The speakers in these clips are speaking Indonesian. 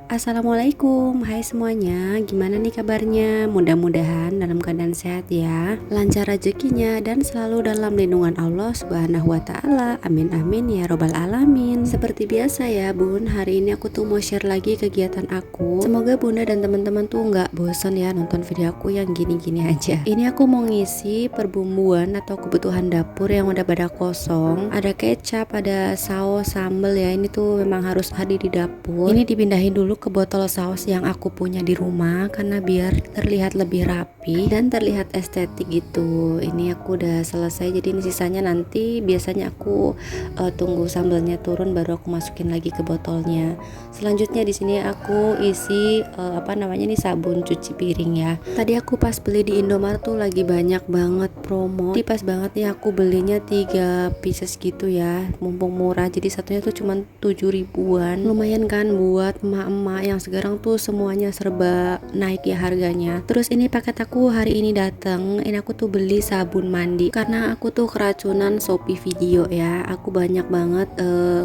Assalamualaikum, hai semuanya, gimana nih kabarnya? Mudah-mudahan dalam keadaan sehat ya, lancar rezekinya dan selalu dalam lindungan Allah Subhanahu wa Ta'ala. Amin amin ya robbal alamin. Seperti biasa ya bun, hari ini aku tuh mau share lagi kegiatan aku. Semoga bunda dan teman-teman tuh nggak bosan ya nonton video aku yang gini-gini aja. Ini aku mau ngisi perbumbuan atau kebutuhan dapur yang udah pada kosong. Ada kecap, ada saus, sambal ya, ini tuh memang harus ada di dapur. Ini dipindahin dulu ke botol saus yang aku punya di rumah karena biar terlihat lebih rapi dan terlihat estetik gitu. Ini aku udah selesai, jadi ini sisanya nanti biasanya aku tunggu sambalnya turun baru aku masukin lagi ke botolnya. Selanjutnya di sini aku isi nih sabun cuci piring ya. Tadi aku pas beli di Indomaret tuh lagi banyak banget promo. Jadi pas banget nih aku belinya 3 pieces gitu ya. Mumpung murah, jadi satunya tuh cuma 7 ribuan. Lumayan kan buat emak-emak yang sekarang tuh semuanya serba naik ya harganya. Terus ini paket aku hari ini datang. Ini aku tuh beli sabun mandi karena aku tuh keracunan Shopee video ya. Aku banyak banget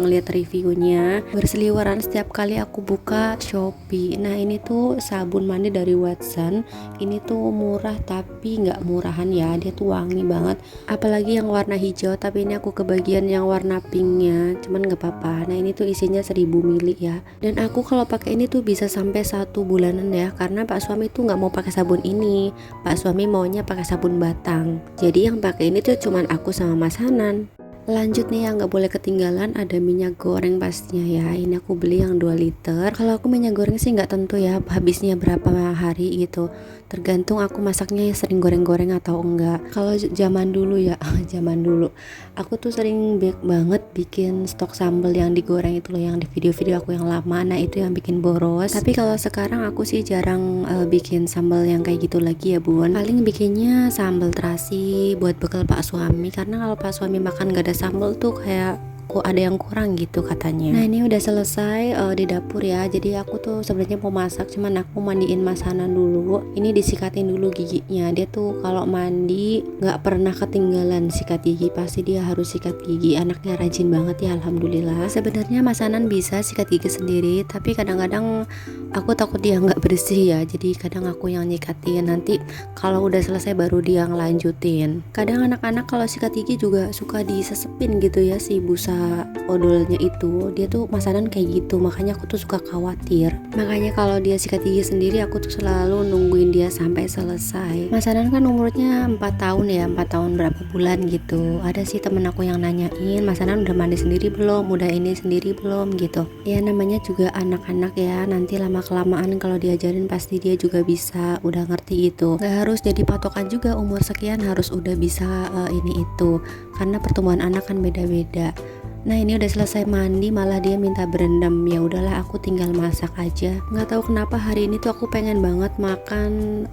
ngeliat reviewnya, berseliweran setiap kali aku buka Shopee. Nah ini tuh sabun mandi dari Watson. Ini tuh murah tapi nggak murahan ya. Dia tuh wangi banget. Apalagi yang warna hijau, tapi ini aku kebagian yang warna pinknya. Cuman nggak apa-apa. Nah ini tuh isinya 1000 ml ya. Dan aku kalau pakai ini tuh bisa sampai 1 bulanan ya, karena pak suami tuh nggak mau pakai sabun ini. Pak suami maunya pakai sabun batang. Jadi yang pakai ini tuh cuman aku sama Mas Hanan. Lanjut nih yang nggak boleh ketinggalan ada minyak goreng pastinya ya. Ini aku beli yang 2 liter. Kalau aku minyak goreng sih nggak tentu ya habisnya berapa hari gitu, tergantung aku masaknya sering goreng-goreng atau enggak. Kalau zaman dulu ya zaman dulu aku tuh sering banget bikin stok sambal yang digoreng itu loh, yang di video-video aku yang lama. Nah itu yang bikin boros. Tapi kalau sekarang aku sih jarang bikin sambal yang kayak gitu lagi ya bun. Paling bikinnya sambal terasi buat bekal pak suami, karena kalau pak suami makan gak ada sambal tuh kayak kok ada yang kurang gitu katanya. Nah ini udah selesai di dapur ya. Jadi aku tuh sebenarnya mau masak, cuman aku mandiin Mas Hanan dulu. Ini disikatin dulu giginya. Dia tuh kalau mandi nggak pernah ketinggalan sikat gigi, pasti dia harus sikat gigi. Anaknya rajin banget ya, alhamdulillah. Sebenarnya Mas Hanan bisa sikat gigi sendiri, tapi kadang-kadang aku takut dia nggak bersih ya. Jadi kadang aku yang nyikatin. Nanti kalau udah selesai baru dia ngelanjutin. Kadang anak-anak kalau sikat gigi juga suka disesepin gitu ya si busa odolnya itu. Dia tuh masanan kayak gitu, makanya aku tuh suka khawatir. Makanya kalau dia sikat gigi sendiri aku tuh selalu nungguin dia sampai selesai. Masanan kan umurnya 4 tahun ya, 4 tahun berapa bulan gitu. Ada sih temen aku yang nanyain, Masanan udah mandi sendiri belum, udah ini sendiri belum gitu. Ya namanya juga anak-anak ya, nanti lama kelamaan kalau diajarin pasti dia juga bisa, udah ngerti itu. Gak harus jadi patokan juga umur sekian harus udah bisa ini itu, karena pertumbuhan anak kan beda-beda. Nah ini udah selesai mandi malah dia minta berendam. Ya udahlah aku tinggal masak aja. Nggak tahu kenapa hari ini tuh aku pengen banget makan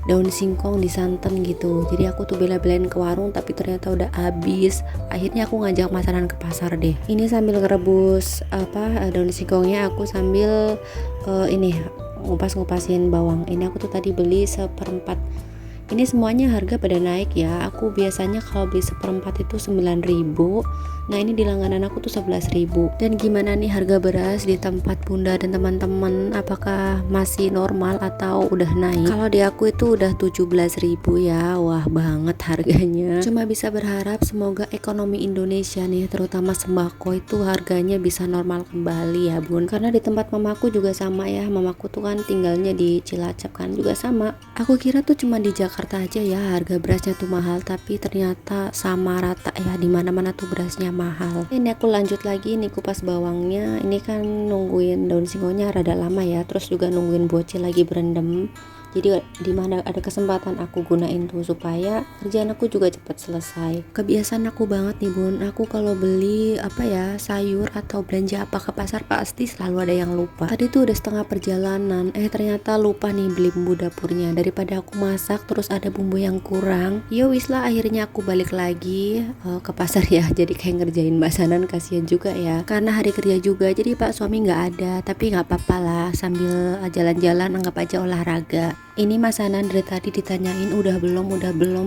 daun singkong di santan gitu. Jadi aku tuh bela-belain ke warung tapi ternyata udah habis. Akhirnya aku ngajak Mas Hanan ke pasar deh. Ini sambil ngerebus daun singkongnya, aku sambil ini ngupas-ngupasin bawang. Ini aku tuh tadi beli 1/4. Ini semuanya harga pada naik ya. Aku biasanya kalau beli 1/4 itu 9.000. Nah ini di langganan aku tuh 11.000. Dan gimana nih harga beras di tempat bunda dan teman-teman? Apakah masih normal atau udah naik? Kalau di aku itu udah 17.000 ya. Wah banget harganya. Cuma bisa berharap semoga ekonomi Indonesia nih, terutama sembako itu harganya bisa normal kembali ya bun. Karena di tempat mamaku juga sama ya. Mamaku tuh kan tinggalnya di Cilacap kan juga sama. Aku kira tuh cuma di Jakarta aja ya harga berasnya tuh mahal, tapi ternyata sama rata ya, di mana-mana tuh berasnya mahal. Ini aku lanjut lagi nih kupas bawangnya. Ini kan nungguin daun singkongnya rada lama ya, terus juga nungguin bocil lagi berendam. Jadi di mana ada kesempatan aku gunain tuh supaya kerjaan aku juga cepat selesai. Kebiasaan aku banget nih bun, aku kalau beli sayur atau belanja apa ke pasar pasti selalu ada yang lupa. Tadi tuh udah setengah perjalanan, ternyata lupa nih beli bumbu dapurnya. Daripada aku masak terus ada bumbu yang kurang, ya wis lah akhirnya aku balik lagi ke pasar ya. Jadi kayak ngerjain Mbak Sanan, kasihan juga ya. Karena hari kerja juga, jadi Pak suami nggak ada. Tapi nggak apa-apa lah, sambil jalan-jalan anggap aja olahraga. Ini masanan dari tadi ditanyain udah belum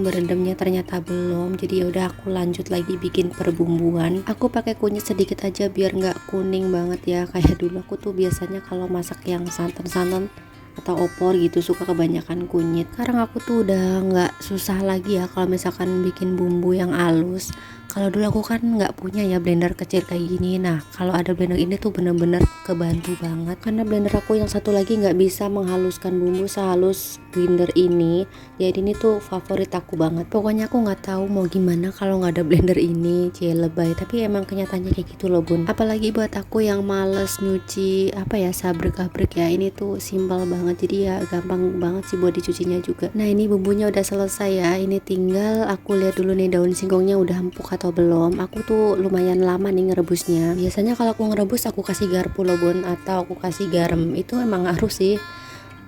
berendamnya, ternyata belum. Jadi ya udah aku lanjut lagi bikin perbumbuan. Aku pakai kunyit sedikit aja biar nggak kuning banget ya. Kayak dulu aku tuh biasanya kalau masak yang santan-santan atau opor gitu suka kebanyakan kunyit. Sekarang aku tuh udah nggak susah lagi ya kalau misalkan bikin bumbu yang halus. Kalau dulu aku kan nggak punya ya blender kecil kayak gini. Nah kalau ada blender ini tuh bener-bener kebantu banget, karena blender aku yang satu lagi nggak bisa menghaluskan bumbu sehalus blender ini. Jadi ini tuh favorit aku banget. Pokoknya aku nggak tahu mau gimana kalau nggak ada blender ini. Cie lebay, tapi emang kenyataannya kayak gitu loh bun. Apalagi buat aku yang males nyuci apa ya, sabrek-abrek ya, ini tuh simpel banget, jadi ya gampang banget sih buat dicucinya juga. Nah ini bumbunya udah selesai ya, ini tinggal aku lihat dulu nih daun singkongnya udah empuk atau belum. Aku tuh lumayan lama nih ngerebusnya. Biasanya kalau aku ngerebus aku kasih garpu loh bun, atau aku kasih garam, itu emang harus sih.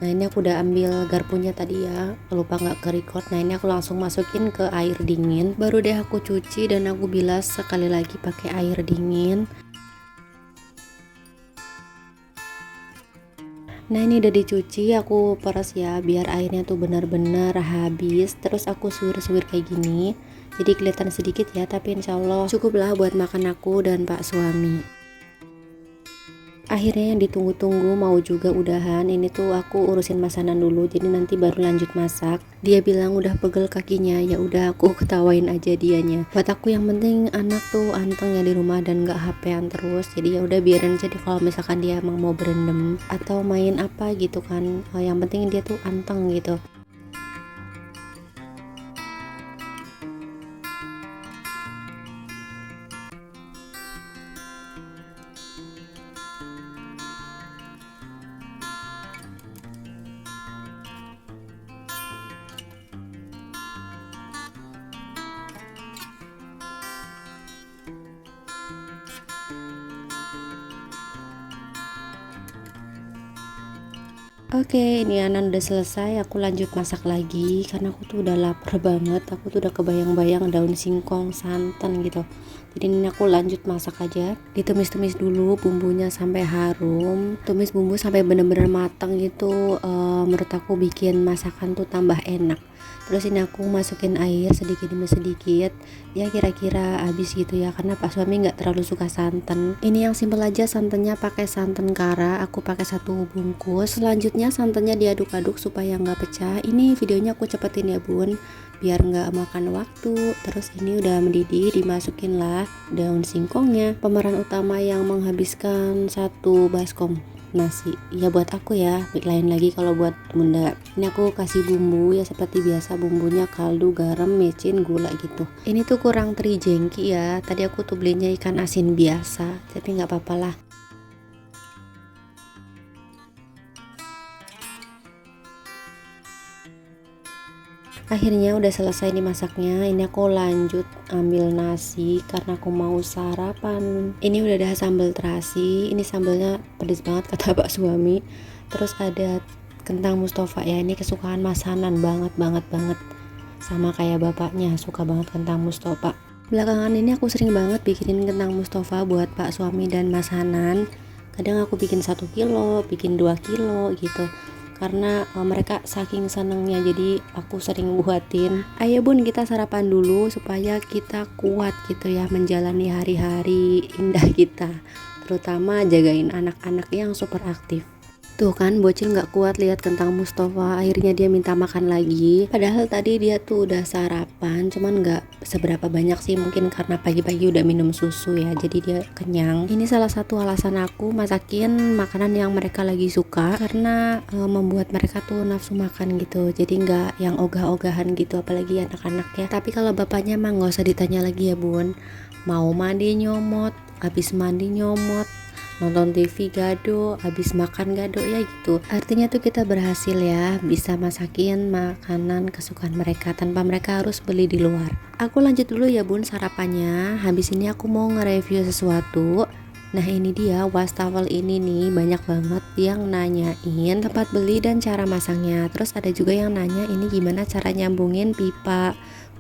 Nah ini aku udah ambil garpunya tadi ya, lupa nggak ke record. Nah ini aku langsung masukin ke air dingin, baru deh aku cuci dan aku bilas sekali lagi pakai air dingin. Nah ini udah dicuci, aku peras ya biar airnya tuh benar-benar habis. Terus aku suwir-suwir kayak gini, jadi kelihatan sedikit ya, tapi insya Allah cukup lah buat makan aku dan pak suami. Akhirnya yang ditunggu-tunggu mau juga udahan. Ini tuh aku urusin masanan dulu, jadi nanti baru lanjut masak. Dia bilang udah pegel kakinya, ya udah aku ketawain aja dianya. Buat aku yang penting anak tuh anteng ya di rumah dan nggak HP-an terus. Jadi ya udah biarin aja deh, kalau misalkan dia emang mau berendam atau main apa gitu kan, yang penting dia tuh anteng gitu. Oke, ini Anan udah selesai, aku lanjut masak lagi karena aku tuh udah lapar banget. Aku tuh udah kebayang-bayang daun singkong, santan gitu. Jadi ini aku lanjut masak aja. Ditumis-tumis dulu bumbunya sampai harum. Tumis bumbu sampai bener-bener matang gitu. Menurut aku bikin masakan tuh tambah enak. Terus ini aku masukin air sedikit demi sedikit, ya kira-kira habis gitu ya, karena pak suami nggak terlalu suka santan. Ini yang simple aja, santannya pakai santan kara, aku pakai 1 bungkus. Selanjutnya santannya diaduk-aduk supaya nggak pecah. Ini videonya aku cepetin ya bun, biar nggak makan waktu. Terus ini udah mendidih, dimasukin lah daun singkongnya, pemeran utama yang menghabiskan 1 baskom nasi ya buat aku ya. Lain lagi kalau buat bunda. Ini aku kasih bumbu ya seperti biasa, bumbunya kaldu, garam, micin, gula gitu. Ini tuh kurang teri jengki ya, tadi aku tuh belinya ikan asin biasa, tapi nggak apa-apa lah. Akhirnya udah selesai nih masaknya. Ini aku lanjut ambil nasi karena aku mau sarapan. Ini udah ada sambal terasi. Ini sambalnya pedes banget kata pak suami. Terus ada kentang Mustafa ya, ini kesukaan Mas Hanan banget. Sama kayak bapaknya, suka banget kentang Mustafa. Belakangan ini aku sering banget bikinin kentang Mustafa buat pak suami dan Mas Hanan. Kadang aku bikin 1 kilo, bikin 2 kilo gitu, karena mereka saking senengnya, jadi aku sering buatin. Ayo bun, kita sarapan dulu supaya kita kuat gitu ya menjalani hari-hari indah kita, terutama jagain anak-anak yang super aktif. Tuh kan bocil nggak kuat lihat kentang Mustafa, akhirnya dia minta makan lagi. Padahal tadi dia tuh udah sarapan, cuman nggak seberapa banyak sih, mungkin karena pagi-pagi udah minum susu ya, jadi dia kenyang. Ini salah satu alasan aku masakin makanan yang mereka lagi suka, karena membuat mereka tuh nafsu makan gitu. Jadi nggak yang ogah-ogahan gitu, apalagi anak-anak ya. Tapi kalau bapaknya mah nggak usah ditanya lagi ya bun. Mau mandi nyomot, habis mandi nyomot, nonton TV gado, habis makan gado ya gitu. Artinya tuh kita berhasil ya bisa masakin makanan kesukaan mereka tanpa mereka harus beli di luar. Aku lanjut dulu ya bun sarapannya. Habis ini aku mau nge-review sesuatu. Nah ini dia wastafel ini nih, banyak banget yang nanyain tempat beli dan cara masangnya. Terus ada juga yang nanya ini gimana cara nyambungin pipa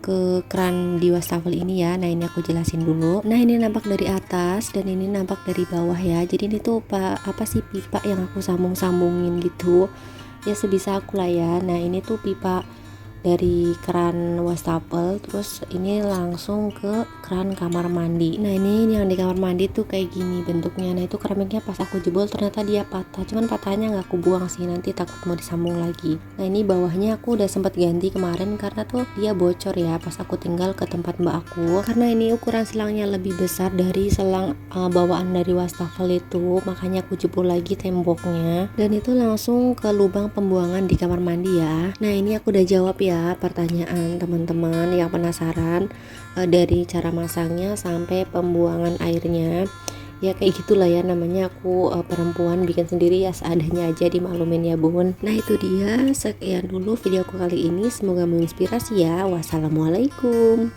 ke keran di wastafel ini ya. Nah ini aku jelasin dulu. Nah ini nampak dari atas dan ini nampak dari bawah ya. Jadi ini tuh apa sih pipa yang aku sambung-sambungin gitu. ya sebisa aku lah ya. Nah ini tuh pipa dari keran wastafel, terus ini langsung ke keran kamar mandi. Nah ini yang di kamar mandi tuh kayak gini bentuknya. Nah itu keramiknya pas aku jebol ternyata dia patah, cuman patahnya nggak aku buang sih, nanti takut mau disambung lagi. Nah ini bawahnya aku udah sempat ganti kemarin karena tuh dia bocor ya pas aku tinggal ke tempat mbak aku, karena ini ukuran selangnya lebih besar dari selang bawaan dari wastafel itu, makanya aku jebol lagi temboknya, dan itu langsung ke lubang pembuangan di kamar mandi ya. Nah ini aku udah jawab ya pertanyaan teman-teman yang penasaran dari cara masangnya sampai pembuangan airnya. Ya kayak gitulah ya, namanya aku perempuan bikin sendiri ya seadanya aja, dimaklumin ya bun. Nah itu dia, sekian dulu videoku kali ini, semoga menginspirasi ya. Wassalamualaikum.